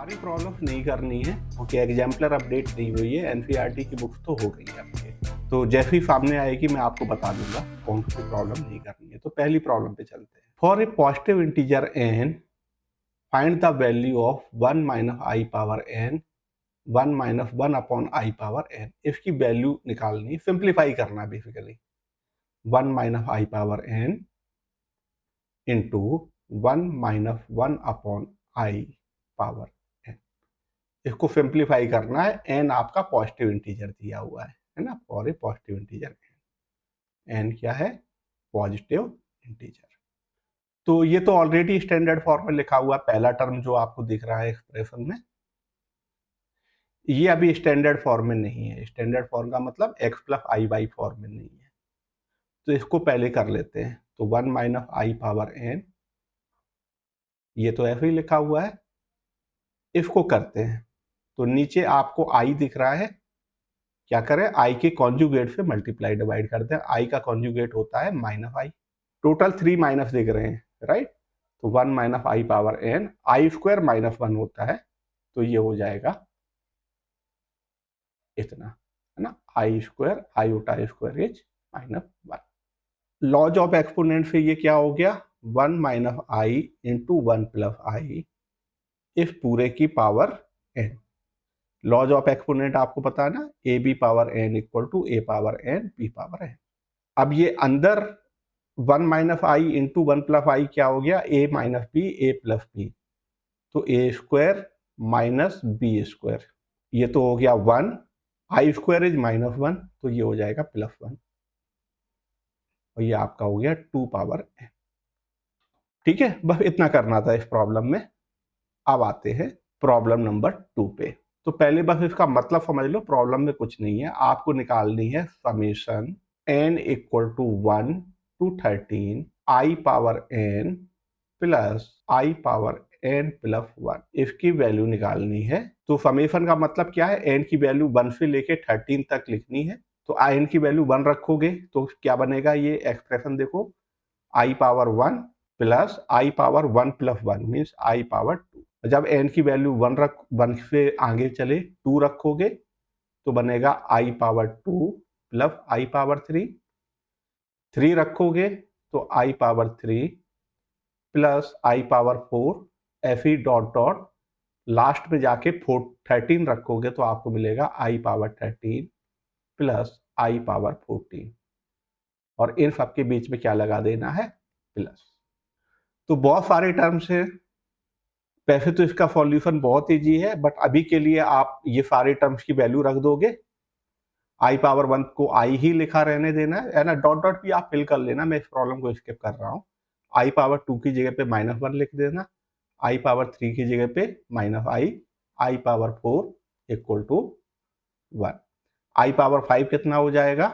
सारी प्रॉब्लम्स नहीं करनी है क्योंकि एग्जाम्पलर अपडेट नहीं हुई है। एनसीईआरटी की बुक्स तो हो गई है आपके, तो जैसे ही सामने आएगी मैं आपको बता दूंगा कौन सी प्रॉब्लम नहीं करनी है। तो पहली प्रॉब्लम पे चलते हैं। For a positive integer N find the value of 1 minus I power N 1 minus 1 upon I power N. इसकी वैल्यू निकालनी, सिंप्लीफाई करना basically. 1 minus I power N into 1 minus 1 upon I power N. इसको simplify करना है। N आपका positive integer दिया हुआ है ना, for a positive integer. N क्या है? Positive integer. तो ये तो ऑलरेडी स्टैंडर्ड फॉर्म में लिखा हुआ पहला टर्म जो आपको दिख रहा है एक्सप्रेशन में, ये अभी स्टैंडर्ड फॉर्म में नहीं है। स्टैंडर्ड फॉर्म का मतलब x plus I by form में नहीं है, तो इसको पहले कर लेते हैं। तो 1 माइनस आई पावर एन, ये तो ऐसे ही लिखा हुआ है, इसको करते हैं। तो नीचे आपको आई दिख रहा है, क्या करें? आई के कॉन्जुगेट से मल्टीप्लाई डिवाइड करते हैं। आई का कॉन्जुगेट होता है माइनस आई। टोटल 3 माइनस दिख रहे हैं, राइट? तो 1 minus I power N, I square minus 1 होता है, तो ये हो जाएगा इतना, है ना? I square iota square is minus 1। Laws of exponent से ये क्या हो गया? 1 minus I into 1 plus I इस पूरे की power N. Laws of exponent आपको पता है ना, A B power N equal to A power N B power N. अब ये अंदर 1 minus I into 1 plus I क्या हो गया? A minus B, A plus B, तो ए स्क्वायर माइनस बी स्क्वायर। ये तो हो गया 1, आई स्क्वायर इज माइनस 1, तो ये हो जाएगा प्लस 1, और ये आपका हो गया 2 पावर एन। ठीक है, बस इतना करना था इस प्रॉब्लम में। अब आते हैं प्रॉब्लम नंबर 2 पे। तो पहले बस इसका मतलब समझ लो, प्रॉब्लम में कुछ नहीं है, आपको निकालनी है summation n equal to 1 to 13 I power n plus I power n plus 1, इसकी वैल्यू निकालनी है। तो समेशन का मतलब क्या है? n की वैल्यू 1 से लेके 13 तक लिखनी है। तो n की वैल्यू 1 रखोगे तो क्या बनेगा? ये एक्सप्रेशन देखो, I power 1 plus I power 1 plus 1 means I power 2। जब n की वैल्यू 1 से आगे चले 2 रखोगे तो बनेगा आई पावर 2 प्लस आई पावर 3। 3 रखोगे तो आई पावर 3 प्लस आई पावर 4, ऐसे ही डॉट डॉट लास्ट में जाके 13 रखोगे तो आपको मिलेगा आई पावर 13 प्लस आई पावर 14, और इन सबके बीच में क्या लगा देना है? प्लस। तो बहुत सारे टर्म्स हैं। वैसे तो इसका सॉल्यूशन बहुत ईजी है, बट अभी के लिए आप ये सारे टर्म्स की वैल्यू रख दोगे। आई पावर 1 को आई ही लिखा रहने देना है ना, डॉट डॉट भी आप फिल कर लेना, मैं इस प्रॉब्लम को स्किप कर रहा हूँ। आई पावर 2 की जगह पे माइनस 1 लिख देना, आई पावर 3 की जगह पे minus I power 4 equal to 1। I power 5 कितना हो जाएगा?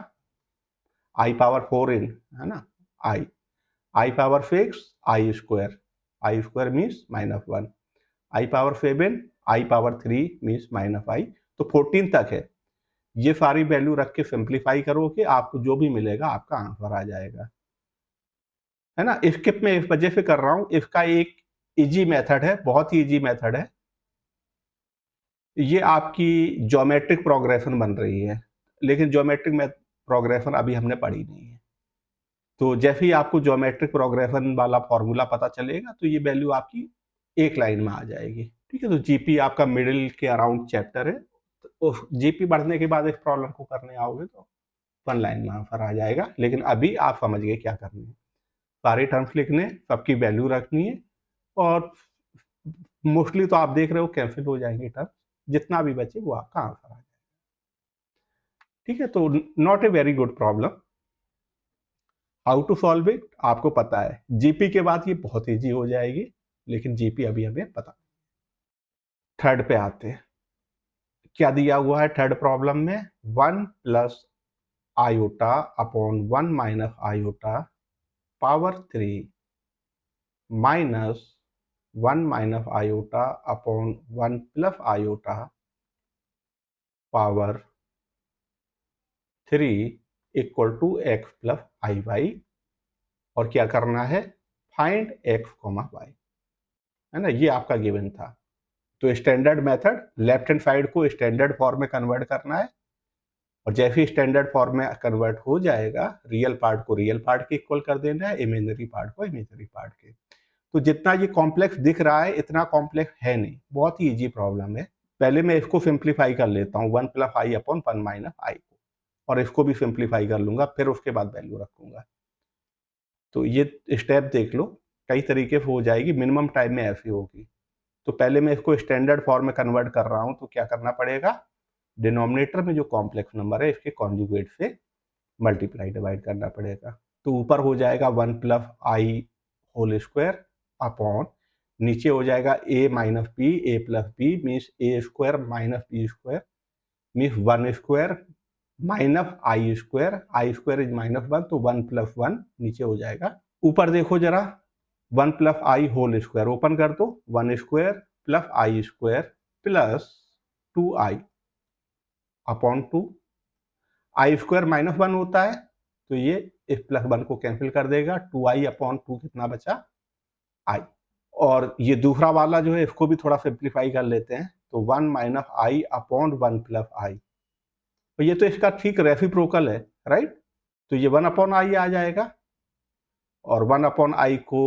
आई पावर 4 इन, है ना, आई power 6 I square means minus 1, I power 7 I power 3 means minus आई। तो 14 तक है। ये सारी वैल्यू रख के सिंप्लीफाई करोगे, आपको जो भी मिलेगा आपका आंसर आ जाएगा, है ना। स्किप में इस वजह से कर रहा हूं, इसका एक इजी मेथड है, बहुत ही इजी मेथड है। ये आपकी ज्योमेट्रिक प्रोग्रेशन बन रही है, लेकिन ज्योमेट्रिक प्रोग्रेशन अभी हमने पढ़ी नहीं है। तो जैसे ही आपको ज्योमेट्रिक प्रोग्रेशन वाला फॉर्मूला पता चलेगा तो ये वैल्यू आपकी एक लाइन में आ जाएगी। ठीक है, तो जीपी आपका मिडिल के अराउंड चैप्टर है, तो जीपी बढ़ने के बाद इस प्रॉब्लम को करने आओगे तो 1 लाइन में आंसर आ जाएगा। लेकिन अभी आप समझ गए क्या करना है। सारे टर्म्स लिखने, सबकी वैल्यू रखनी है, और मोस्टली तो आप देख रहे हो कैंसिल हो जाएंगे टर्म, जितना भी बचे वो आपका आंसर आ जाएगा। ठीक है, तो not a very good problem. How to solve it आपको पता है, जीपी के बाद ये बहुत ईजी हो जाएगी, लेकिन जीपी अभी हमें पता। थर्ड पे आते हैं। क्या दिया हुआ है थर्ड प्रॉब्लम में? 1 plus iota upon 1 minus iota power 3 minus 1 minus iota upon 1 plus iota power 3 equal to x plus I Y. और क्या करना है? फाइंड एक्स कॉमा वाई, है ना, ये आपका गिवन था। तो standard method left hand side को स्टैंडर्ड फॉर्म में कन्वर्ट करना है, और जैसे ही स्टैंडर्ड फॉर्म में कन्वर्ट हो जाएगा रियल पार्ट को रियल पार्ट के इक्वल कर देना है, इमेजिनरी पार्ट को इमेजिनरी पार्ट के। तो जितना ये कॉम्प्लेक्स दिख रहा है इतना कॉम्प्लेक्स है नहीं, बहुत ही इजी प्रॉब्लम है। पहले मैं इसको सिंप्लीफाई कर लेता हूँ 1 + i अपॉन 1 - i को, और इसको भी सिंप्लीफाई कर लूंगा, फिर उसके बाद वैल्यू रखूंगा। तो ये स्टेप देख लो, कई तरीके से हो जाएगी, मिनिमम टाइम में ऐसी होगी। तो पहले मैं इसको स्टैंडर्ड फॉर्म में कन्वर्ट कर रहा हूं, तो क्या करना पड़ेगा, डिनोमिनेटर में जो कॉम्प्लेक्स नंबर है इसके कॉन्जुगेट से मल्टीप्लाई डिवाइड करना पड़ेगा। तो ऊपर हो जाएगा 1 + i होल स्क्वायर अपॉन, नीचे हो जाएगा a - b, a + b means a square minus b square means 1 square minus i square, i square is -1, तो 1 + 1 नीचे हो जाएगा। ऊपर देखो जरा, 1 + i होल स्क्वायर ओपन कर दो, 1 square plus i square plus 2i upon 2, i square -1 होता है तो ये इस +1 को कैंसिल कर देगा, 2i अपॉन 2 कितना बचा, i। और ये दूसरा वाला जो है इसको भी थोड़ा सिंप्लीफाई कर लेते हैं, तो 1 - i अपॉन 1 + i, तो ये तो इसका ठीक रेसिप्रोकल है, राइट। तो ये 1 अपॉन i आ जाएगा, और 1 अपॉन i को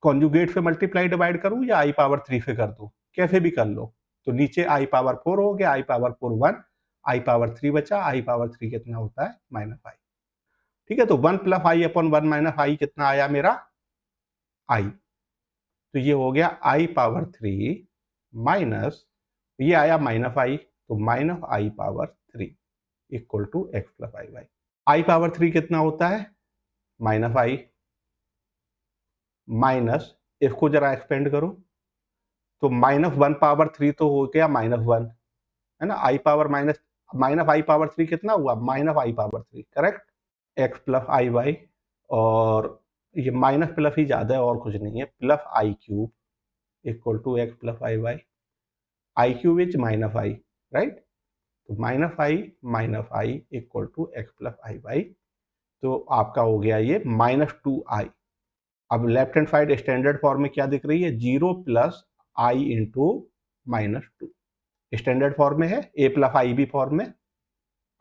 कॉन्जुगेट से मल्टीप्लाई डिवाइड करूं या i पावर 3 से कर दूं, कैसे भी कर लो। तो नीचे i पावर 4 हो गया, i पावर 4 1, i पावर 3 बचा, i पावर 3 कितना होता है, -i। ठीक है, तो 1 + i अपॉन 1 - i कितना आया मेरा, i। तो ये हो गया i पावर 3 माइनस, ये आया -i, तो -i power 3 equal to x + i/, i power 3 कितना होता है, -i माइनस, इसको जरा एक्सपेंड करो, तो -1 पावर 3 तो हो गया -1, है ना, i पावर -i पावर 3 कितना हुआ, -i power 3, correct, x + i/, और ये माइनस प्लस ही ज्यादा है और कुछ नहीं है, +i³ equal to x + i/, i³ is -i, right. तो -i equal to x + i/, तो आपका हो गया ये -2i। अब left hand side standard form में क्या दिख रही है, 0 + i इंटू -2, स्टैंडर्ड फॉर्म में है, a + i भी फॉर्म में।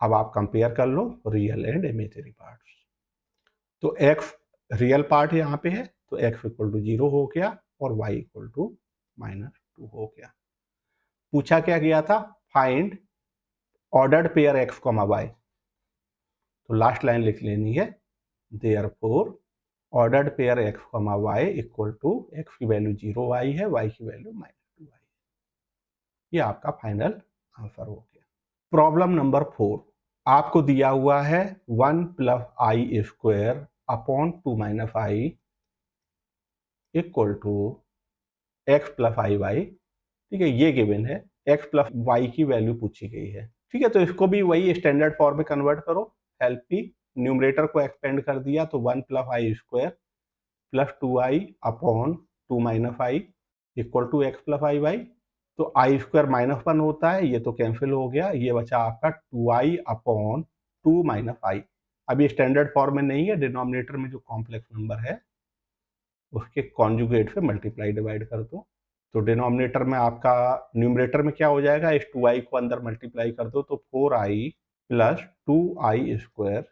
अब आप कंपेयर कर लो रियल एंड इमेजिनरी पार्ट्स। तो x रियल पार्ट यहाँ पे है, तो x इक्वल टू 0 हो गया और y इक्वल टू -2 हो गया। पूछा क्या गया था, find ordered pair x, y, तो लास्ट लाइन लिख लेनी है, therefore ordered pair x, y equal to x की वैल्यू 0y है, y की वैल्यू -2y। ये आपका फाइनल आंसर हो गया। प्रॉब्लम नंबर 4, आपको दिया हुआ है 1 + i square upon 2 - i equal to x + i/, ठीक है, ये गिवन है, x + y की वैल्यू पूछी गई है। ठीक है, तो इसको भी वही स्टैंडर्ड फॉर्म में कन्वर्ट करो, हेल्प की, न्यूमरेटर को एक्सपेंड कर दिया, तो 1 + i square plus 2i upon 2 - i equal to x + i/, तो i स्क्वायर -1 होता है, ये तो कैंसिल हो गया, ये बचा आपका 2i अपॉन 2 - i। अब ये स्टैंडर्ड फॉर्म में नहीं है, डिनोमिनेटर में जो कॉम्प्लेक्स नंबर है उसके कॉन्जुगेट से मल्टीप्लाई डिवाइड कर दो। तो डिनोमिनेटर में आपका, न्यूमरेटर में क्या हो जाएगा, इस 2i को अंदर मल्टीप्लाई कर दो, तो 4i + 2i स्क्वायर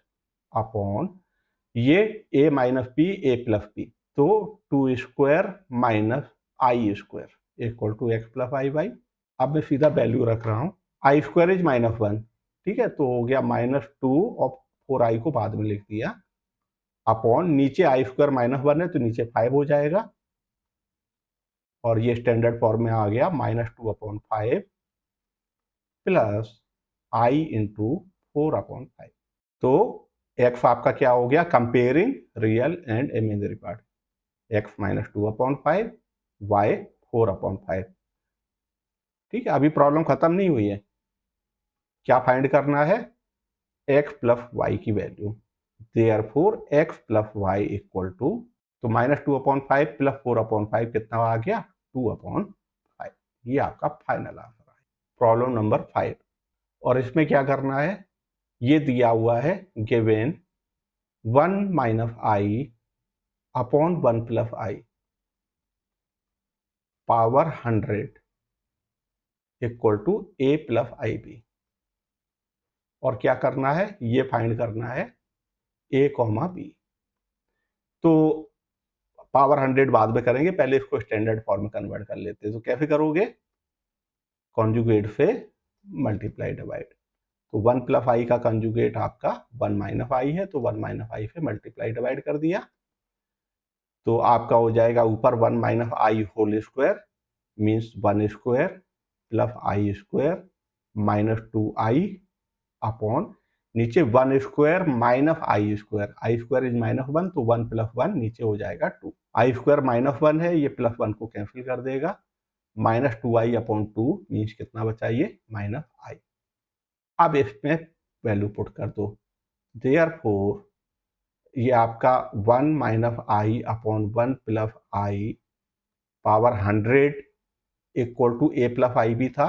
अपॉन, ये a - b a + b, तो 2 square minus i square equal to x + i/। अब मैं सीधा वैल्यू रख रहा हूँ, i स्क्वायर इज -1, ठीक है, तो हो गया -2 और 4i को बाद में लिख दिया, अपॉन नीचे i स्क्वायर -1 है तो नीचे 5 हो जाएगा, और ये स्टैंडर्ड फॉर्म में आ गया -2/5 प्लस i इंटू 4/5। तो x आपका क्या हो गया, comparing real and imaginary part, x -2/5, y 4/5। ठीक है, अभी प्रॉब्लम खत्म नहीं हुई है, क्या फाइंड करना है, x + y की value, therefore x + y equal to, तो -2/5 प्लस 4/5 कितना आ गया, 2/5। ये आपका फाइनल आंसर है, प्रॉब्लम नंबर 5। और इसमें क्या करना है, ये दिया हुआ है, given 1 - i upon 1 + i power 100 equal to A plus I B. और क्या करना है, ये फाइंड करना है ए कॉमा बी। तो पावर 100 बाद में करेंगे, पहले इसको स्टैंडर्ड फॉर्म में कन्वर्ट कर लेते हैं। तो कैसे करोगे, कॉन्जुगेट से मल्टीप्लाई डिवाइड। तो 1 प्लस आई का कंजुगेट आपका 1 माइनस आई है, तो 1 माइनस आई से मल्टीप्लाई डिवाइड कर दिया। तो आपका हो जाएगा ऊपर 1 minus I whole square means 1 square plus I square minus 2i upon नीचे 1 square minus I square is -1, तो 1 प्लस 1 नीचे हो जाएगा 2। आई स्क्वायर -1 है, ये प्लस 1 को कैंसिल कर देगा। -2i अपॉन 2 मीन्स कितना बचा, ये -i। अब इसमें वैल्यू पुट कर दो। देयरफॉर ये आपका 1 minus I upon 1 plus I power 100 equal to A plus I भी था।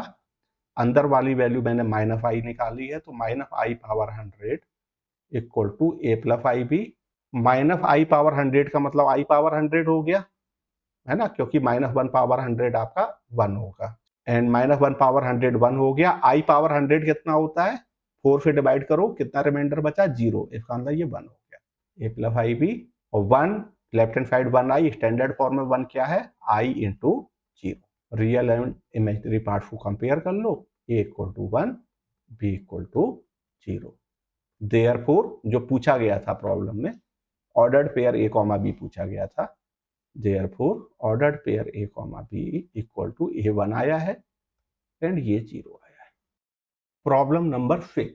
अंदर वाली वैल्यू मैंने माइनस आई निकाली है, तो minus I power 100 equal to A plus I B. Minus I power 100 का मतलब आई पावर 100 हो गया, है ना, क्योंकि -1 पावर 100 आपका 1 होगा। एंड -1 पावर 100 1 हो गया। आई पावर 100 कितना होता है, 4 से डिवाइड करो, कितना रिमाइंडर बचा, 0। इसका मतलब ये 1 हो गया। ए प्लस आई बी और 1 left hand side 1 I, standard form में 1 क्या है, I into 0। Real and imaginary part को कंपेयर कर लो, A equal to 1 B equal to 0। Therefore जो पूछा गया था प्रॉब्लम में, ordered pair A comma B पूछा गया था। Therefore ordered pair A comma B equal to A1 आया है एंड ये 0 आया है। प्रॉब्लम नंबर 6,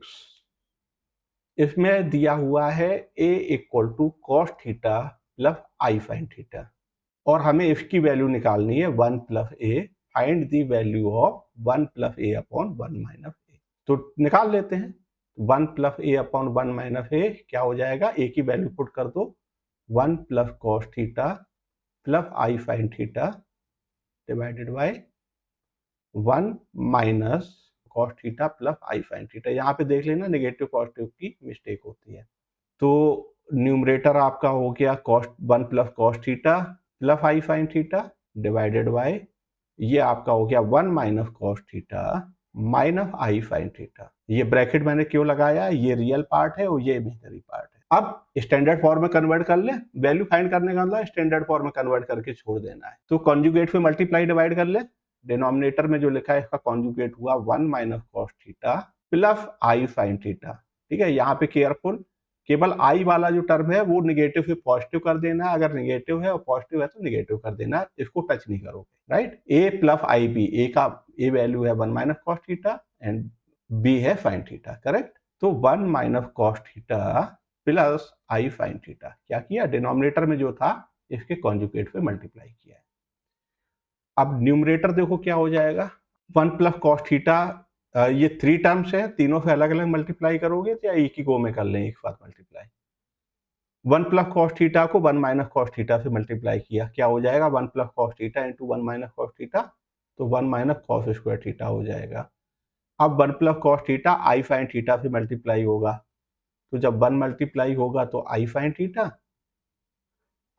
इसमें दिया हुआ है a equal to cos theta plus I sine theta और हमें इसकी वैल्यू निकालनी है 1 plus A. Find the value of 1 plus A upon 1 minus A. तो निकाल लेते हैं। 1 plus A upon 1 minus A क्या हो जाएगा, ए की वैल्यू पुट कर दो, 1 plus cos theta plus I sine theta divided by 1 minus cos theta plus I sine theta. यहाँ पे देख लेना नेगेटिव पॉजिटिव की मिस्टेक होती है। तो न्यूमरेटर आपका हो गया cos 1 plus cos theta plus I sine theta divided by ये आपका हो गया 1 minus cos theta minus I sine theta. ये ब्रैकेट मैंने क्यों लगाया, ये रियल पार्ट है और ये इमेजिनरी पार्ट है। अब स्टैंडर्ड फॉर्म में कन्वर्ट कर ले, वैल्यू फाइंड करने का मतलब स्टैंडर्ड फॉर्म में कन्वर्ट करके छोड़ देना है। तो कॉन्जुगेट पे मल्टीप्लाई डिवाइड कर ले, डिनोमिनेटर में जो लिखा है इसका कॉन्जुगेट हुआ 1 minus cos theta plus I sine theta. ठीक है, यहाँ पे केयरफुल, केवल आई वाला जो टर्म है वो निगेटिव से पॉजिटिव कर देना, अगर निगेटिव है और पॉजिटिव है तो निगेटिव कर देना, इसको टच नहीं करोगे। Right, A plus I B, A का ए वैल्यू है 1 minus cos theta and B है साइन थीटा, करेक्ट। तो 1 minus cos theta plus I sine theta क्या किया, डिनोमिनेटर में जो था इसके कॉन्जुगेट पे मल्टीप्लाई किया है। अब न्यूमरेटर देखो क्या हो जाएगा, 1 प्लस कॉस थीटा, ये 3 टर्म्स है, तीनों से अलग अलग मल्टीप्लाई करोगे या एक ही गो में कर लें एक साथ मल्टीप्लाई। 1 प्लस कॉस थीटा को 1 माइनस कॉस थीटा से मल्टीप्लाई किया, क्या हो जाएगा, 1 plus cos theta into 1 minus cos theta, तो 1 माइनस कॉस स्क्वायर थीटा हो जाएगा। अब 1 plus cos theta I sine theta से मल्टीप्लाई होगा, तो जब 1 मल्टीप्लाई होगा तो I sine theta,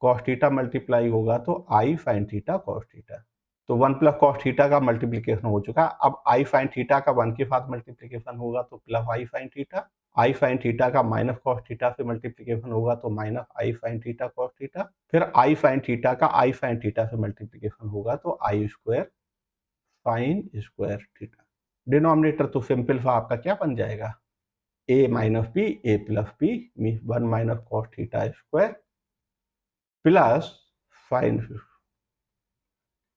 cos theta multiply होगा तो I sine theta cos theta. तो 1 प्लस कॉस थीटा का मल्टीप्लीकेशन हो चुका। अब आई साइन थीटा का 1 के साथ मल्टीप्लीकेशन होगा तो plus I sine theta, I sine theta का माइनस कॉस थीटा से मल्टीप्लीकेशन होगा तो minus I sine theta cos theta, फिर आई साइन थीटा का आई साइन थीटा से मल्टीप्लीकेशन होगा तो I square sine square theta. Denominator तो सिंपल सा आपका क्या बन जाएगा, A minus B A plus B means 1 minus cos theta square plus sine.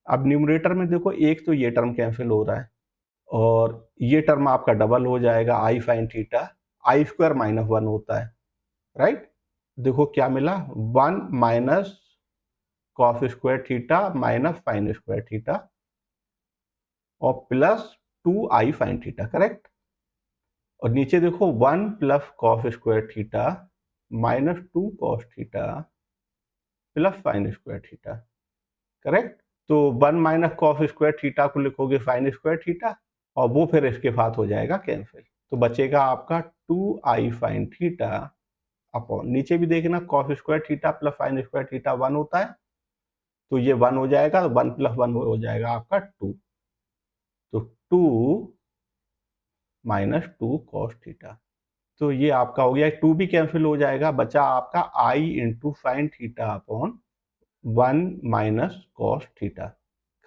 अब न्यूमरेटर में देखो एक तो ये टर्म कैंसिल हो रहा है और ये टर्म आपका डबल हो जाएगा, आई साइन थीटा आई स्क्वायर माइनस 1 होता है। राइट, देखो क्या मिला, 1 minus cos square theta minus sign square theta और प्लस 2 आई साइन थीटा, करेक्ट। और नीचे देखो 1 plus cos square theta minus 2 cos theta plus sign square theta, correct. तो 1 माइनस कॉस स्क्वायर थीटा को लिखोगे साइन स्क्वायर थीटा और वो फिर इसके साथ हो जाएगा कैंसिल, तो बचेगा आपका 2 आई साइन थीटा अपॉन, नीचे भी देखना cos square theta plus sign square theta 1 होता है, तो ये 1 हो जाएगा, तो 1 प्लस 1 हो जाएगा आपका 2, तो 2 माइनस 2 कॉस थीटा। तो ये आपका हो गया, 2 भी कैंसिल हो जाएगा, बचा आपका I into sine theta upon 1 minus cos theta.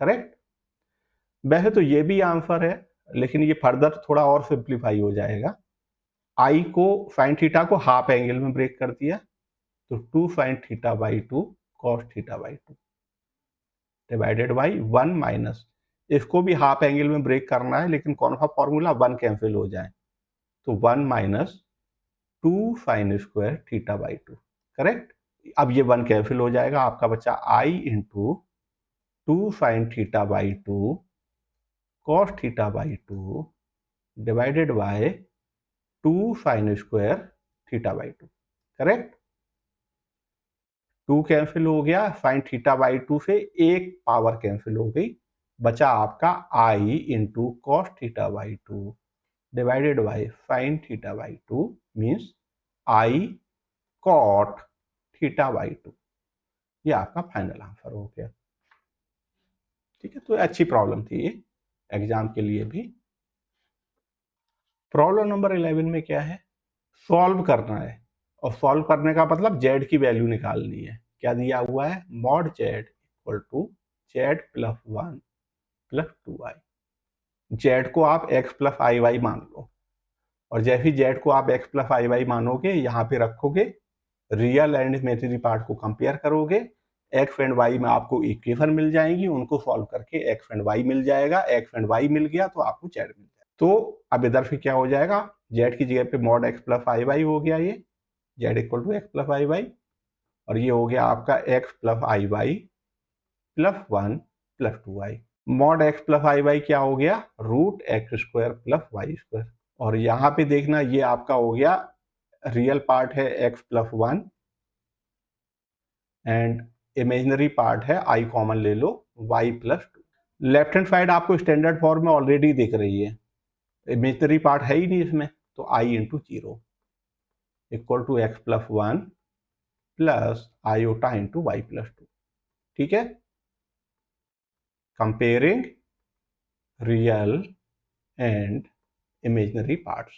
Correct. वैसे तो ये भी आंसर है, लेकिन ये फर्दर थोड़ा और सिंप्लीफाई हो जाएगा। आई को साइन थीटा को हाफ एंगल में ब्रेक कर दिया, तो 2 sine theta by 2 cos theta by 2 divided by 1 minus, इसको भी हाफ एंगल में ब्रेक करना है, लेकिन कौन सा फॉर्मूला, 1 कैंसिल हो जाए, तो 1 minus 2 sine square theta by 2। Correct. अब ये 1 कैंसिल हो जाएगा, आपका बच्चा I into 2 sine theta by 2 cos theta by 2 divided by 2 sine square theta by 2। Correct. 2 cancel हो गया, साइन थीटा बाई 2 से एक पावर कैंसिल हो गई, बचा आपका I into cos theta by 2 divided by sine theta by 2 means I cot theta by 2। ये आपका फाइनल आंसर हो गया। ठीक है, तो अच्छी प्रॉब्लम थी ये एग्जाम के लिए भी। प्रॉब्लम नंबर 11 में क्या है, सॉल्व करना है, और सॉल्व करने का मतलब जेड की वैल्यू निकालनी है। क्या दिया हुआ है, mod Z equal to Z plus 1 plus 2i। Z को आप एक्स प्लस आई वाई मान लो, और जैसे ही जेड को आप एक्स प्लस आई वाई मानोगे, यहाँ पे रखोगे, रियल एंड इमेजिनरी पार्ट को कंपेयर करोगे, एक्स एंड वाई में आपको इक्वेशन मिल जाएंगी, उनको सॉल्व करके एक्स एंड वाई मिल जाएगा, एक्स एंड वाई मिल गया तो आपको जेड मिल जाएगा। तो अब इधर से क्या हो जाएगा, जेड की जगह पे मॉड एक्स प्लस आई वाई हो गया, ये Z equal to x plus I Y, और ये हो गया आपका एक्स प्लस आई Y plus 1 plus 2i। Mod X plus आई वाई क्या हो गया, root x square plus Y square. और यहाँ पे देखना, ये आपका हो गया रियल पार्ट है X plus 1 and imaginary part है आई कॉमन ले लो y plus 2। Left hand side आपको स्टैंडर्ड फॉर्म में ऑलरेडी दिख रही है, इमेजिनरी पार्ट है ही नहीं इसमें, तो i into 0 equal to x plus 1 plus iota into Y plus 2। ठीक है, comparing real and imaginary parts.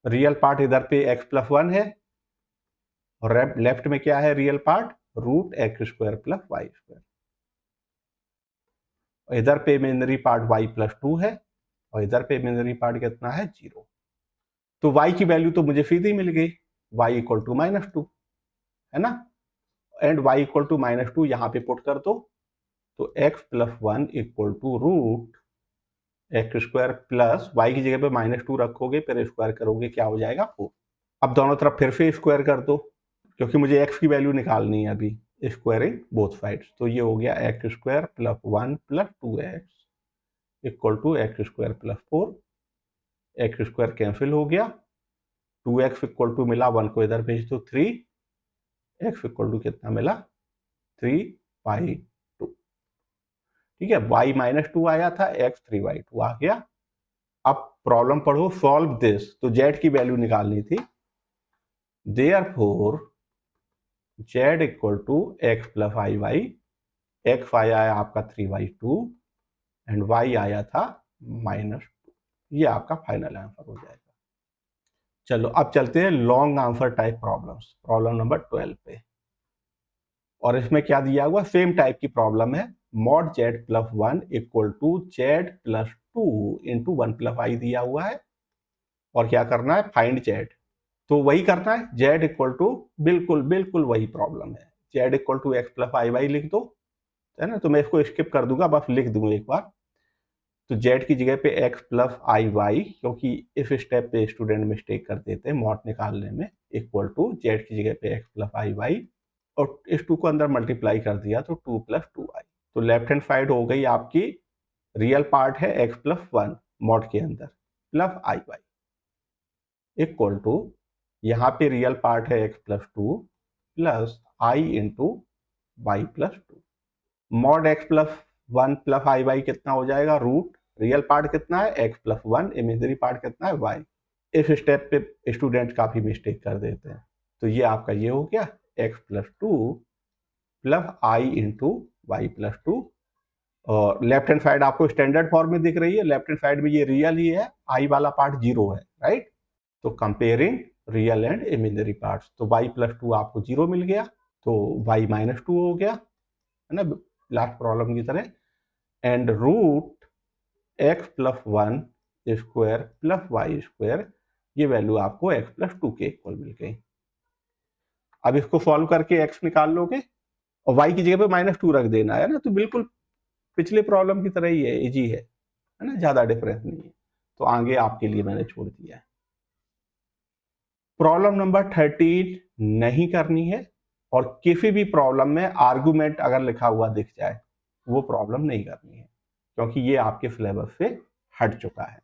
Real part इधर पे एक्स प्लस 1 है, और लेफ्ट में क्या है real part, root x square plus Y square. इधर पे इमेजिनरी पार्ट y प्लस 2 है, और इधर पे इमेजिनरी पार्ट कितना है, 0। तो y की वैल्यू तो मुझे सीधी मिल गई, y इक्वल टू माइनस 2, है ना, and y equal to minus 2 यहाँ पे पुट कर दो, तो x plus 1 equal to root x square plus y की जगह पे माइनस 2 रखोगे, फिर स्क्वायर करोगे, क्या हो जाएगा 4। अब दोनों तरफ फिर से स्क्वायर कर दो, क्योंकि मुझे x की वैल्यू निकालनी है अभी, स्क्वायरिंग बोथ साइड्स। तो ये हो गया X square plus 1 plus 2x equal to X square plus 4। X square cancel हो गया, 2x इक्वल टू मिला, 1 को इधर भेज दो, 3 x इक्वल टू कितना मिला, 3/2। ठीक है, y माइनस 2 आया था, x 3/2 आ गया। अब प्रॉब्लम पढ़ो, सॉल्व दिस, तो z की वैल्यू निकालनी थी, therefore z equal to x plus I Y, X आया आपका 3/2 एंड y आया था माइनस 2। ये आपका फाइनल आंसर हो जाएगा। चलो अब चलते हैं long answer type problems, problem number 12 पे। और इसमें क्या दिया हुआ, सेम टाइप की प्रॉब्लम है, mod Z plus 1 equal to Z plus 2 into 1 plus I दिया हुआ है, और क्या करना है, फाइंड जेड। तो वही करना है, जेड इक्वल टू, बिल्कुल बिल्कुल वही प्रॉब्लम है, Z equal to x plus I Y लिख दो, है ना। तो मैं इसको स्किप कर दूंगा, बस लिख दूंगा एक बार। तो जेड की जगह पे एक्स प्लस आई वाई, क्योंकि इस स्टेप पे स्टूडेंट मिस्टेक कर देते हैं मॉड निकालने में, इक्वल टू जेड की जगह पे एक्स प्लस आई वाई, और इस 2 को अंदर मल्टीप्लाई कर दिया तो 2 प्लस 2i। तो लेफ्ट हैंड साइड हो गई आपकी, रियल पार्ट है एक्स प्लस 1 मॉड के अंदर plus I Y equal to, यहाँ पे रियल पार्ट है X plus 2 plus I into Y plus 2। Mod X plus 1 plus I Y कितना हो जाएगा, रूट रियल पार्ट कितना है एक्स प्लस 1, इमेजिनरी पार्ट कितना है वाई। इस स्टेप पे स्टूडेंट काफी मिस्टेक कर देते हैं। तो ये आपका ये हो गया x plus 2 plus I into Y plus 2 और लेफ्ट हैंड साइड आपको स्टैंडर्ड फॉर्म में दिख रही है, लेफ्ट हैंड साइड में ये रियल ही है, आई वाला पार्ट 0 है, राइट। तो comparing real and imaginary parts, तो y+2 आपको 0 मिल गया, तो y-2 हो गया, है ना, लास्ट प्रॉब्लम की तरह। And root x+1 square plus Y square, ये वैल्यू आपको x+2 के इक्वल मिल गई। अब इसको सॉल्व करके x निकाल लोगे और y की जगह पे -2 रख देना है ना, तो बिल्कुल पिछले प्रॉब्लम की तरह ही है, इजी है ना, ज्यादा डिफरेंस नहीं है। तो आगे आपके लिए मैंने छोड़ दिया है। प्रॉब्लम नंबर 13 नहीं करनी है, और किसी भी प्रॉब्लम में आर्गुमेंट अगर लिखा हुआ दिख जाए वो प्रॉब्लम नहीं करनी है, क्योंकि ये आपके सिलेबस से हट चुका है।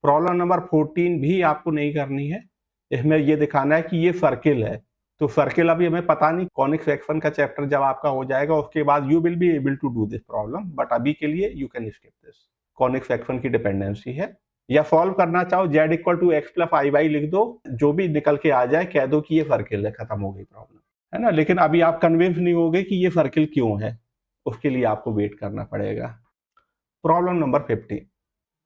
प्रॉब्लम नंबर 14 भी आपको नहीं करनी है। इसमें ये दिखाना है कि ये सर्किल है, तो सर्किल अभी हमें पता नहीं, कॉनिक सेक्शन का चैप्टर जब आपका हो जाएगा उसके बाद you will be able to do this problem, but अभी के लिए you can skip this. Conic section की डिपेंडेंसी है, या सॉल्व करना चाहो z=x+i/y लिख दो, जो भी निकल के आ जाए कह दो कि ये सर्किल है, खत्म हो गई प्रॉब्लम, है ना। लेकिन अभी आप कन्विंस नहीं होगे कि ये सर्किल क्यों है, उसके लिए आपको वेट करना पड़ेगा। Problem number 15।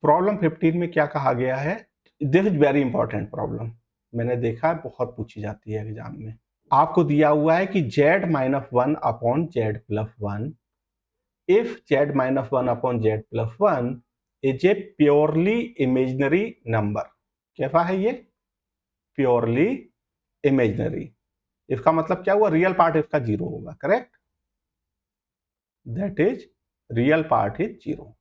प्रॉब्लम 15 में क्या कहा गया है, this is very important problem, मैंने देखा है बहुत पूछी जाती है एग्जाम में। आपको दिया हुआ है कि z-1 upon z+1 if z-1 upon z+1 is a purely imaginary number। कैसा है ये, प्योरली इमेजिनरी, इसका मतलब क्या हुआ, रियल पार्ट इसका 0 होगा, correct, that is real part is 0।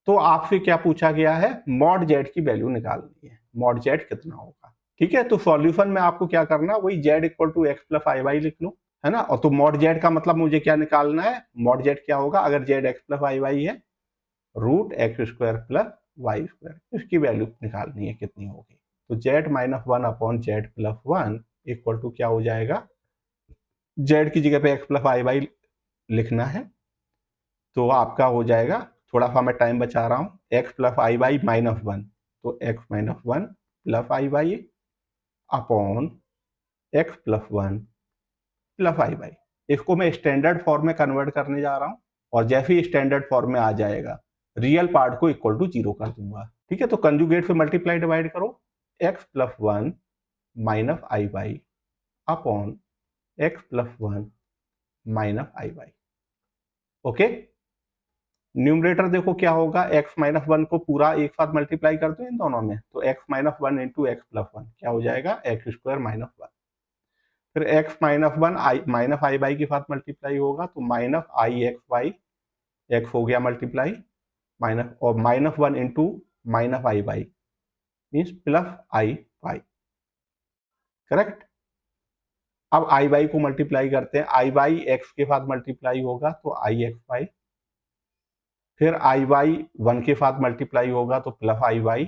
तो आपसे क्या पूछा गया है, मॉड जेड की वैल्यू निकालनी है, मॉड जेड कितना होगा, ठीक है। तो सॉल्यूशन में आपको क्या करना, वही z=x+i/y लिख लो, है ना। और तो मॉड जेड का मतलब मुझे क्या निकालना है, मॉड जेड क्या होगा अगर z(x+i/y) है, √x² + y², इसकी वैल्यू निकालनी है कितनी होगी। तो z-1 upon z+1 equal to क्या हो जाएगा, z की जगह पे x+i/y लिखना है, तो आपका हो जाएगा, थोड़ा सा मैं टाइम बचा रहा हूँ, x+i/-1, तो x-1 + i/y upon x+1 + i/y। इसको मैं स्टैंडर्ड फॉर्म में कन्वर्ट करने जा रहा हूँ, और जैसे ही स्टैंडर्ड फॉर्म में आ जाएगा रियल पार्ट को इक्वल टू 0 कर दूंगा, ठीक है। तो कंजुगेट से मल्टीप्लाई डिवाइड करो, x+1 - i/y upon x+1 - i/y, okay. Numerator देखो क्या होगा, x-1 को पूरा एक साथ मल्टीप्लाई कर दो इन दोनों में, तो x-1 इंटू x+1 क्या हो जाएगा, x² - 1। फिर x-1 -i/y के साथ मल्टीप्लाई होगा, तो -ixy, x हो गया मल्टीप्लाई, माइनस और -1 into -i/y means +i/y, correct. अब i/y को मल्टीप्लाई करते हैं, i/y x के साथ मल्टीप्लाई होगा तो ixy, फिर i/y 1 के साथ मल्टीप्लाई होगा तो +i/y,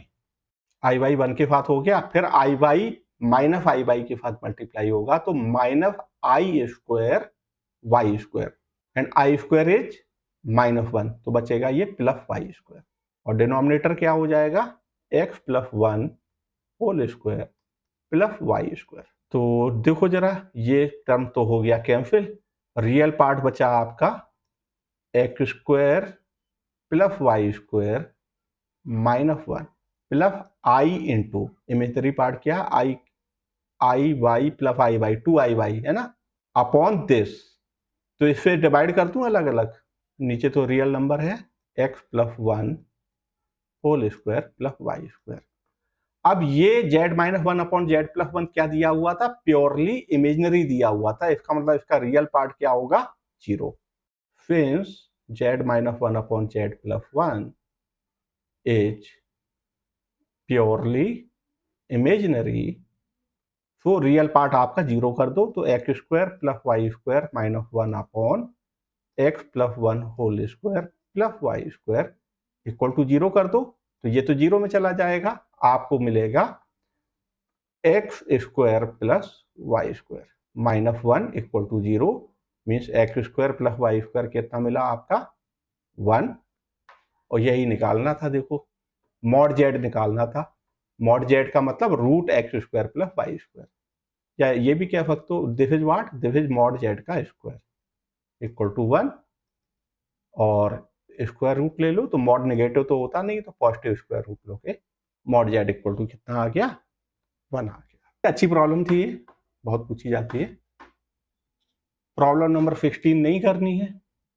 i/y 1 के साथ हो गया, फिर i/y -i/y के साथ मल्टीप्लाई होगा तो -i² y² and i² is -1, तो बचेगा ये +y², और डिनोमिनेटर क्या हो जाएगा, x+1 होल स्क्वायर +y²। तो देखो जरा, ये टर्म तो हो गया कैंसिल, रियल पार्ट बचा आपका x² + y² -1 plus i into imaginary part क्या, i/y + i/y 2i/y है ना, अपॉन दिस, तो इससे डिवाइड कर दूं अलग अलग, नीचे तो रियल नंबर है x+1 होल स्क्वायर +y²। अब ये z-1 अपॉन z+1 क्या दिया हुआ था, प्योरली इमेजिनरी दिया हुआ था, इसका मतलब इसका रियल पार्ट क्या होगा, 0। Since z-1 upon z+1 is purely imaginary, so real part आपका 0 कर दो, तो x² + y² -1 upon x+1 whole square +y² equal to 0 कर दो, तो ये तो 0 में चला जाएगा, आपको मिलेगा x² + y² -1 equal to 0, means x² + y² कितना मिला आपका, 1, और यही निकालना था, देखो मॉड जेड निकालना था, मॉड जेड का मतलब √x² + y², या ये भी कह सकते हो, this is what, this is mod Z का स्क्वायर इक्वल टू 1, और स्क्वायर रूट ले लो, तो मॉड नेगेटिव तो होता नहीं, तो पॉजिटिव स्क्वायर रूट लोगे, मॉड जेड इक्वल टू कितना आ गया, 1 आ गया। अच्छी प्रॉब्लम थी ये, बहुत पूछी जाती है। प्रॉब्लम नंबर 16 नहीं करनी है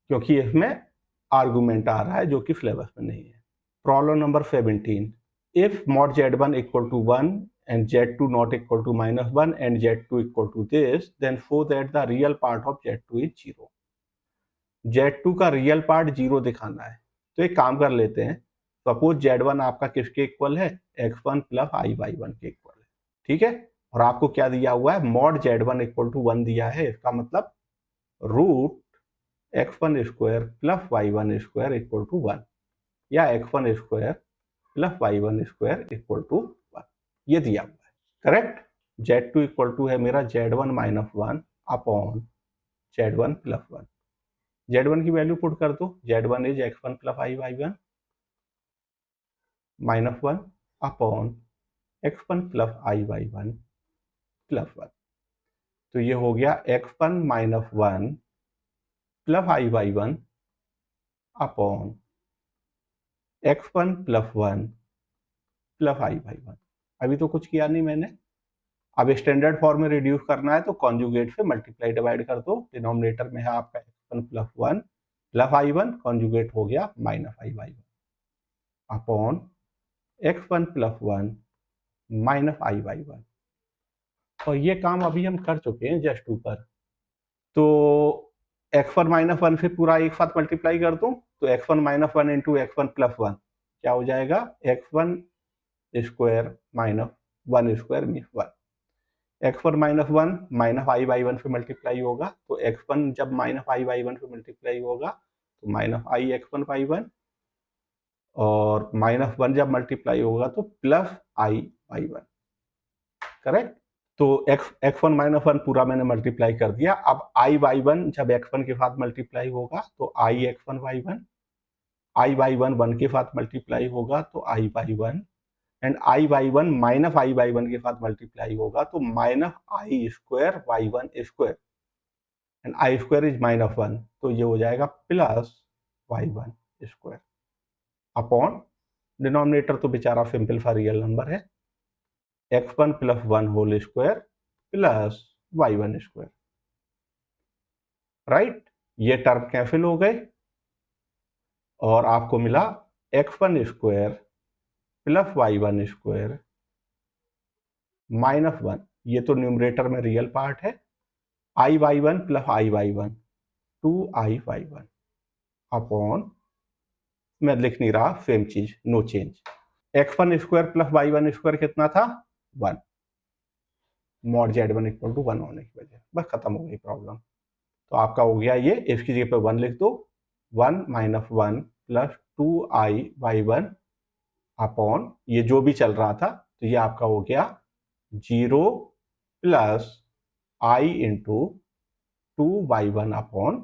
क्योंकि इसमें आर्गुमेंट आ रहा है जो कि सिलेबस में नहीं है। Problem number 17, if mod z1 equal to 1 and z2 not equal to -1 and z2 equal to this, then show that the real part of z2 is 0. z2 का रियल पार्ट 0 दिखाना है, तो एक काम कर लेते हैं। सपोज z1 आपका किसके इक्वल है, x1 प्लस i/1 के इक्वल है, ठीक है। और आपको क्या दिया हुआ है, mod z1 इक्वल टू 1 दिया है, इसका मतलब root x1 square plus y1 square equal to 1 या x1 square plus y1 square equal to 1, ये दिया हुआ है, करेक्ट। z2 इक्वल टू है मेरा z1 minus 1 upon z1 plus 1। z1 की वैल्यू पुट कर दो, z1 is x1 plus i/1 minus 1 upon x1 plus i/1 plus 1। तो ये हो गया x1 minus 1 plus i/1 upon x1 plus 1 plus i/1। अभी तो कुछ किया नहीं मैंने। अब स्टैंडर्ड फॉर्म में रिड्यूस करना है तो कॉन्जुगेट से मल्टीप्लाई डिवाइड कर दो। डिनोमिनेटर में है आपका x1 plus 1 plus i1, conjugate हो गया minus i/1 upon x1 plus 1 minus i/1। और ये काम अभी हम कर चुके हैं जस्ट ऊपर। तो x1 माइनस 1 से पूरा एक साथ मल्टीप्लाई कर दूं तो x1 minus 1 into x1 plus 1 क्या हो जाएगा, x1 square minus 1 square means 1। x1 minus 1 minus i/1 से मल्टीप्लाई होगा, तो x1 जब माइनस i/1 से मल्टीप्लाई होगा तो माइनस i x1/1, और माइनस 1 जब मल्टीप्लाई होगा तो प्लस i/1, करेक्ट। तो x1 माइनस 1 पूरा मैंने मल्टीप्लाई कर दिया। अब i/1 जब x1 के साथ मल्टीप्लाई होगा तो i x1/1, i/1 1 के साथ मल्टीप्लाई होगा तो i/1, and i/1 minus i/1 के साथ मल्टीप्लाई होगा तो minus i square y1 square, and i square is minus 1, तो ये हो जाएगा plus y1 square upon denominator तो बेचारा सिंपल सा रियल नंबर है, x1 plus 1 whole square plus y1 square, right. ये टर्म कैंसिल हो गए और आपको मिला x1 square plus y1 square minus 1, ये तो न्यूमरेटर में रियल पार्ट है, i/1 plus i/1 2i/1 upon, मैं लिख नहीं रहा, सेम चीज, no change. x1 square plus y1 square कितना था, 1, मॉड z1 इक्वल टू 1 होने की वजह, बस खत्म हो गई प्रॉब्लम। तो आपका हो गया ये, इसकी जगह पे 1 लिख दो, 1 माइनस 1 प्लस 2i/1 अपॉन ये जो भी चल रहा था, तो ये आपका हो गया 0 plus i into 2y1 upon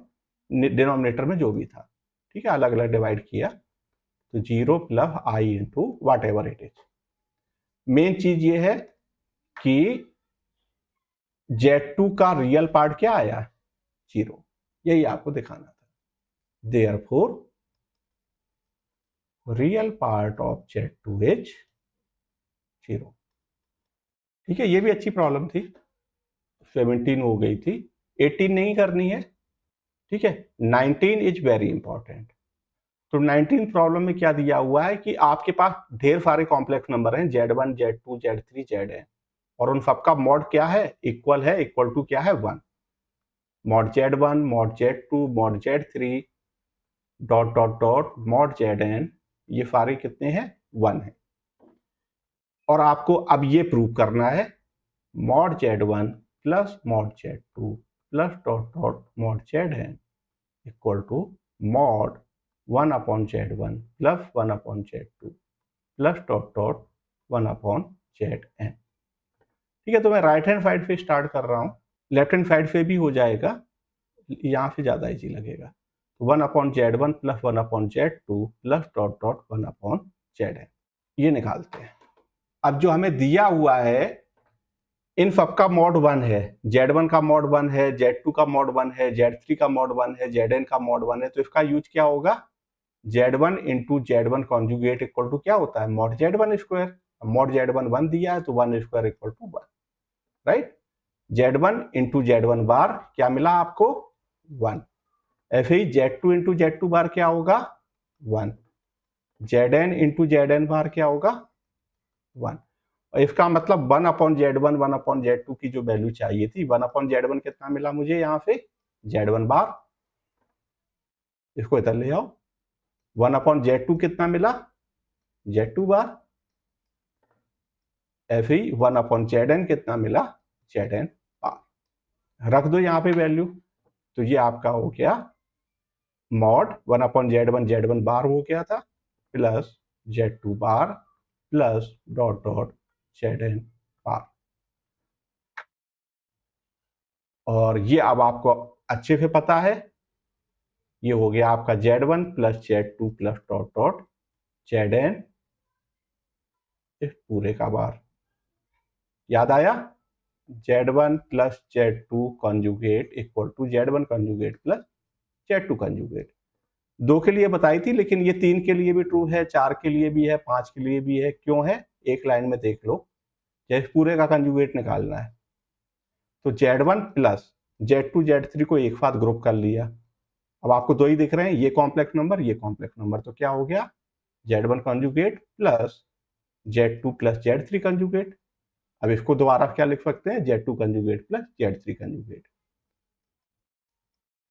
denominator में जो भी था, ठीक है, अलग अलग डिवाइड किया, तो 0 plus i into whatever it is. Main चीज ये है कि z2 का रियल पार्ट क्या आया, 0, यही आपको दिखाना था। Therefore real part of z2 is 0, ठीक है। ये भी अच्छी प्रॉब्लम थी, 17 हो गई थी, 18 नहीं करनी है, ठीक है। 19 इज वेरी इंपॉर्टेंट। तो 19 प्रॉब्लम में क्या दिया हुआ है कि आपके पास ढेर सारे कॉम्प्लेक्स नंबर हैं, z1 z2 z3 zn, और उन सबका मॉड क्या है, इक्वल है, इक्वल टू क्या है, 1। Mod z1 mod z2 mod z3 dot dot dot mod zn, ये सारे कितने हैं, 1 है। और आपको अब ये प्रूव करना है, mod z1 plus mod z2 plus dot dot mod zn equal to mod 1 upon z1 plus 1 upon z2 plus dot dot 1 upon zn, ठीक है। तो मैं राइट हैंड साइड से स्टार्ट कर रहा हूँ, लेफ्ट हैंड साइड से भी हो जाएगा, यहाँ से ज़्यादा इजी लगेगा। तो 1 upon z1 plus 1 upon z2 plus dot dot 1 upon zn, ये निकालते हैं। अब जो हमें दिया हुआ है इन सबका मॉड 1 है, z1 का मॉड 1 है, z2 का मॉड 1 है, z3 का मॉड 1 है, zn का मॉड 1 है, तो इसका यूज क्या होगा, Z1 into Z1 conjugate equal to क्या होता है, mod Z1 square. Mod Z1 1 दिया है तो 1 square equal to 1, right. Z1 into Z1 bar क्या मिला आपको, 1। ऐसे ही Z2 इंटू Z2 बार क्या होगा, 1। Zn इंटू Zn बार क्या होगा, 1। और इसका मतलब 1/Z1 1/Z2 की जो वैल्यू चाहिए थी, 1/Z1 कितना मिला मुझे यहाँ पे, Z1 बार। इसको इधर ले आओ, 1/Z2 कितना मिला, Z2 बार। ऐसे ही 1/Zn कितना मिला, Zn बार। रख दो यहाँ पे वैल्यू, तो ये आपका हो गया मॉड 1/Z1 Z1 बार हो गया था, प्लस Z2 बार प्लस डॉट डॉट Zn बार। और ये अब आपको अच्छे से पता है, ये हो गया आपका Z1 plus Z2 plus dot dot Zn इस पूरे का बार। याद आया, Z1 plus Z2 conjugate equal to Z1 conjugate plus Z2 conjugate. 2 के लिए बताई थी, लेकिन ये 3 के लिए भी ट्रू है, 4 के लिए भी है, 5 के लिए भी है। क्यों है, एक लाइन में देख लो, जैसे पूरे का कंजुगेट निकालना है तो Z1 प्लस Z2 Z3 को एक साथ ग्रुप कर लिया। अब आपको दो ही दिख रहे हैं, ये कॉम्प्लेक्स नंबर, ये कॉम्प्लेक्स नंबर, तो क्या हो गया, Z1 conjugate plus Z2 plus Z3 conjugate. अब इसको दोबारा क्या लिख सकते हैं, Z2 conjugate plus Z3 conjugate.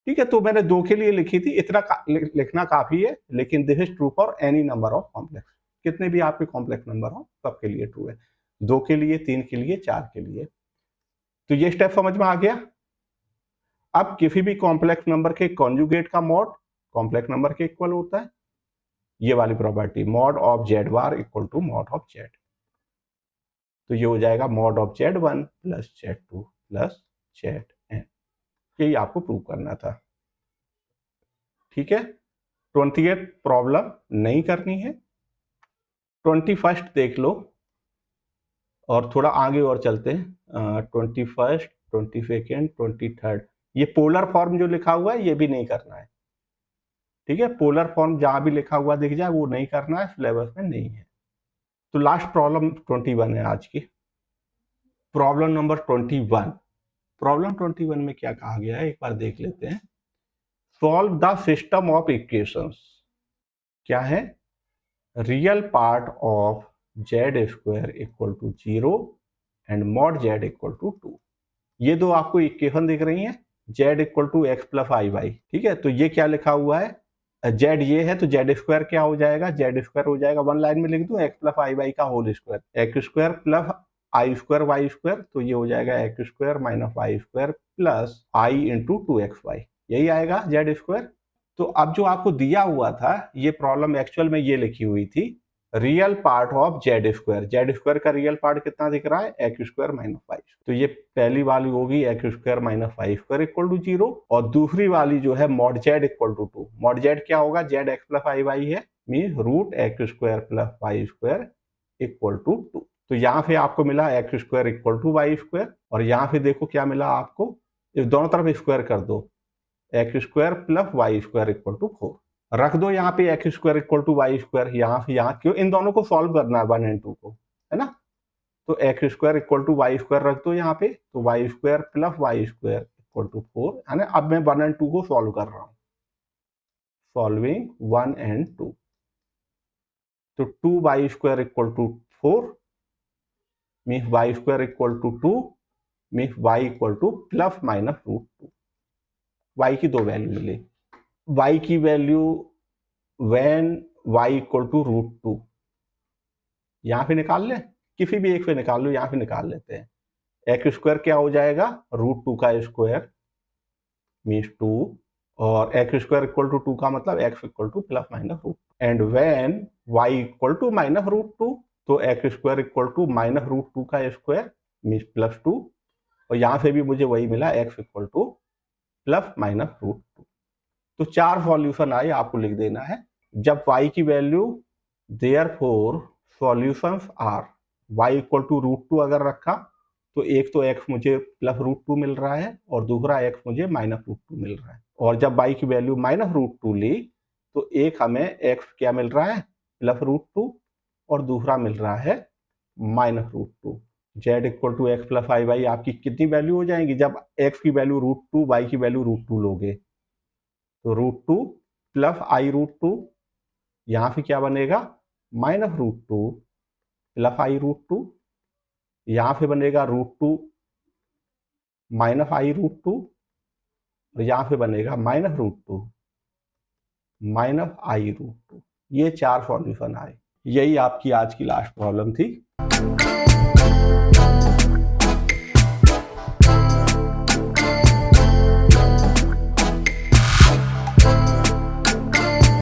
ठीक है, तो मैंने 2 के लिए लिखी थी, इतना लिखना काफी है, लेकिन this is true for any number of complex. कितने भी आपके कॉम्प्लेक्स नंबर हो सबके लिए ट्रू है, 2 के लिए, 3 के लिए, 4 के लिए। तो ये स्टेप समझ में आ गया। अब किसी भी कॉम्प्लेक्स नंबर के कॉन्जुगेट का मॉड कॉम्प्लेक्स नंबर के इक्वल होता है, ये वाली property, mod of Z bar equal to mod of Z। तो ये हो जाएगा mod of Z1 plus Z2 plus Zn। यही आपको प्रूव करना था। ठीक है, 20th प्रॉब्लम नहीं करनी है, 21st देख लो और थोड़ा आगे और चलते हैं। 21st 22nd 23rd, ये पोलर फॉर्म जो लिखा हुआ है ये भी नहीं करना है। ठीक है, पोलर फॉर्म जहां भी लिखा हुआ दिख जाए वो नहीं करना है, सिलेबस में नहीं है। तो लास्ट प्रॉब्लम 21 है आज की, प्रॉब्लम नंबर 21। प्रॉब्लम 21 में क्या कहा गया है एक बार देख लेते हैं। Solve the system of equations. क्या है, real part of Z square equal to 0 and mod Z equal to 2। ये दो आपको इक्वेशन दिख रही हैं, Z equal to x plus I y. ठीक है, तो ये क्या लिखा हुआ है, Z ये है तो Z स्क्वायर क्या हो जाएगा, Z स्क्वायर हो जाएगा, वन लाइन में लिख दूं, एक्स प्लस आई वाई का whole square, X square plus I square Y square, तो ये हो जाएगा X square minus Y square plus I into 2xy, यही आएगा Z स्क्वायर। तो अब जो आपको दिया हुआ था, ये प्रॉब्लम एक्चुअल में ये लिखी हुई थी, real part of Z square का रियल पार्ट कितना दिख रहा है, एक्स स्क्वायर माइनस वाई। तो ये पहली वाली होगी x square minus Y square equal to 0, और दूसरी वाली जो है mod Z equal to 2। Mod Z क्या होगा, Z एक्स प्लस आई वाई है, mean root x square plus Y square equal to 2। तो यहाँ पे आपको मिला x square equal to y square, और यहाँ पे देखो क्या मिला आपको, इस दोनों तरफ स्क्वायर कर दो, x square plus Y square equal to 4। रख दो यहाँ पे x square equal to y square, यहाँ से यहाँ, क्यों, इन दोनों को सॉल्व करना है 1 एंड 2 को, है ना। तो x square equal to y square रख दो यहाँ पे, तो y square plus Y square equal to 4, है ना। अब मैं 1 एंड 2 को सॉल्व कर रहा हूँ, सॉल्विंग 1 एंड 2। तो 2 y square equal to 4 means y square equal to 2 means y equal to plus minus root 2। Y की दो वैल्यू मिली, वाई की value when y equal to root 2, यहां पे निकाल ले, किसी भी एक पे निकाल लो, यहां पे निकाल लेते हैं। एक्स स्क्वायर क्या हो जाएगा, रूट 2 का स्क्वायर मीन्स 2, और एक्स स्क्वायर इक्वल टू 2 का मतलब x equal to plus minus root, and when y equal to minus root 2, तो x square equal to minus root 2 का स्क्वायर मीन्स प्लस 2, और यहां से भी मुझे वही मिला, x equal to plus minus root 2। तो 4 सॉल्यूशन आए, आपको लिख देना है। जब y की value, therefore solutions are, y equal to root 2 अगर रखा तो एक तो x मुझे प्लस रूट 2 मिल रहा है और दूसरा x मुझे माइनस रूट 2 मिल रहा है, और जब y की वैल्यू माइनस रूट 2 ली तो एक हमें x क्या मिल रहा है +√2 और दूसरा मिल रहा है -√2। z equal to x plus I y आपकी कितनी वैल्यू हो जाएंगी जब x की वैल्यू √2 y की वैल्यू √2 लोगे, तो √2 प्लस i√2, यहाँ पे क्या बनेगा -√2 प्लस i√2, यहाँ पे बनेगा √2 -i√2 और यहाँ पे बनेगा -√2 -i√2। ये 4 सॉल्यूशन आए। यही आपकी आज की लास्ट प्रॉब्लम थी।